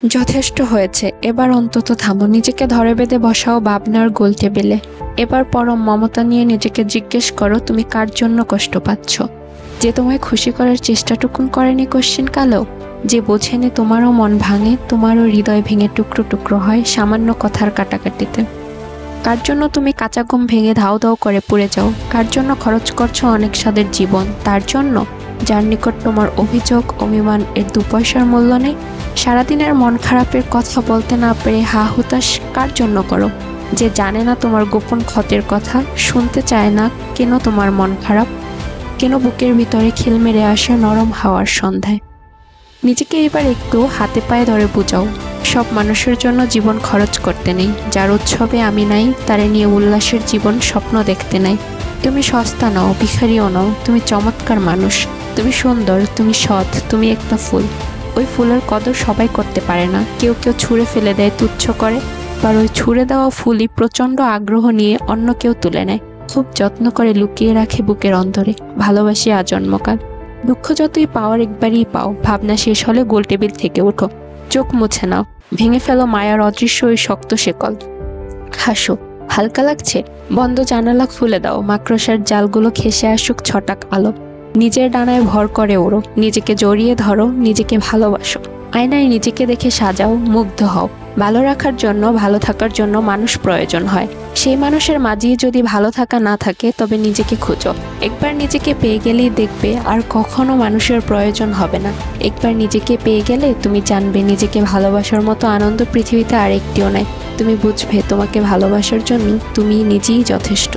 যথেষ্ট হয়েছে, এবার অন্তত থামো। নিজেকে ধরে বেঁধে বসাও ভাবনার গোল টেবিলে। এবার পরম মমতা নিয়ে নিজেকে জিজ্ঞেস করো, তুমি কার জন্য কষ্ট পাচ্ছ? যে তোমায় খুশি করার চেষ্টাটুকুন করেনি কোশ্চেন কালেও, যে বোঝেনি তোমারও মন ভাঙে, তোমারও হৃদয় ভেঙে টুকরো টুকরো হয় সামান্য কথার কাটাকাটিতে। কার জন্য তুমি কাঁচা ঘুম ভেঙে ধাও ধাও করে পুড়ে যাও? কার জন্য খরচ করছো অনেক স্বাদের জীবন? তার জন্য যার নিকট তোমার অভিযোগ অভিমান এর 2 পয়সার মূল্য নেই। সারাদিনের মন খারাপের কথা বলতে না পেরে হা হুতাশ কার জন্য করো? যে জানে না তোমার গোপন ক্ষতের কথা, শুনতে চায় না কেন তোমার মন খারাপ, কেন বুকের ভিতরে খিল মেরে আসে নরম হাওয়ার সন্ধ্যায়। নিজেকে এবার একটু হাতে পায়ে ধরে বুঝাও, সব মানুষের জন্য জীবন খরচ করতে নেই। যার উৎসবে আমি নাই, তারে নিয়ে উল্লাসের জীবন স্বপ্ন দেখতে নাই। তুমি সস্তা নও, ভিখারিও নও, তুমি চমৎকার মানুষ, তুমি সুন্দর, তুমি সৎ, তুমি একটা ফুল। ওই ফুলের কদর সবাই করতে পারে না, কেউ কেউ ছুঁড়ে ফেলে দেয়, তুচ্ছ করে। আর ওই ছুঁড়ে দেওয়া ফুলই প্রচণ্ড আগ্রহ নিয়ে অন্য কেউ তুলে নেয়, খুব যত্ন করে লুকিয়ে রাখে বুকের অন্তরে। ভালোবাসি আজন্মকাল। দুঃখ যতই পাওয়ার একবারই পাও, ভাবনা শেষ হলে গোল টেবিল থেকে ওঠো, চোখ মুছে নাও, ভেঙে ফেলো মায়ার অদৃশ্য ওই শক্ত শেকল। হাসো, হালকা লাগছে? বন্ধ জানালা খুলে দাও, মাকড়সার জালগুলো ঘেঁষে আসুক ছটাক আলো। নিজের ডানায় ভর করে ওড়ো, নিজেকে জড়িয়ে ধরো, নিজেকে ভালোবাসো। আয়নায় নিজেকে দেখে সাজাও, মুগ্ধ হও। ভালো রাখার জন্য, ভালো থাকার জন্য মানুষ প্রয়োজন হয়। সেই মানুষের মাঝেই যদি ভালো থাকা না থাকে, তবে নিজেকে খোঁজো। একবার নিজেকে পেয়ে গেলেই দেখবে আর কখনো মানুষের প্রয়োজন হবে না। একবার নিজেকে পেয়ে গেলে তুমি জানবে নিজেকে ভালোবাসার মতো আনন্দ পৃথিবীতে আর একটিও নাই। তুমি বুঝবে তোমাকে ভালোবাসার জন্য তুমি নিজেই যথেষ্ট।